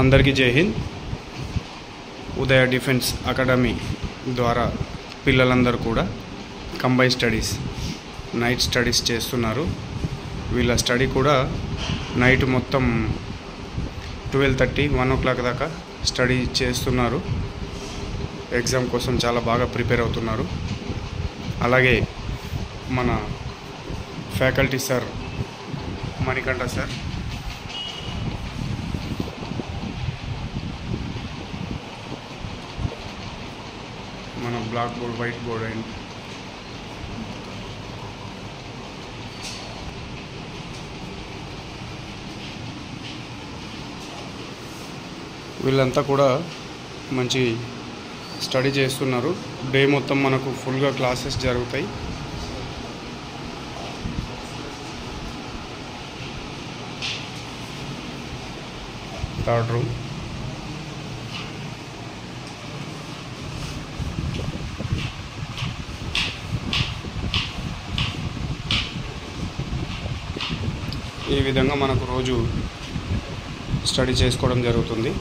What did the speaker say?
అందరికీ జై హింద్. ఉదయ defence academy ద్వారా పిల్లలందరూ కూడా కంబైన్ స్టడీస్ నైట్ స్టడీస్ చేస్తున్నారు. వీళ్ళ స్టడీ కూడా నైట్ మొత్తం 12:30 1 o'clock దాకా స్టడీ చేస్తున్నారు. ఎగ్జామ్ కోసం చాలా బాగా ప్రిపేర్ అవుతున్నారు. అలాగే మన ఫ్యాకల్టీ సార్ మణికంఠ సార్ మన black board white board and వీళ్ళంతా కూడా మంచి స్టడీ చేస్తున్నారు. డే మొత్తం మనకు ఫుల్గా క్లాసెస్ జరుగుతాయి. థర్డ్ రూమ్ ఈ విధంగా మనకు రోజు స్టడీ చేసుకోవడం జరుగుతుంది.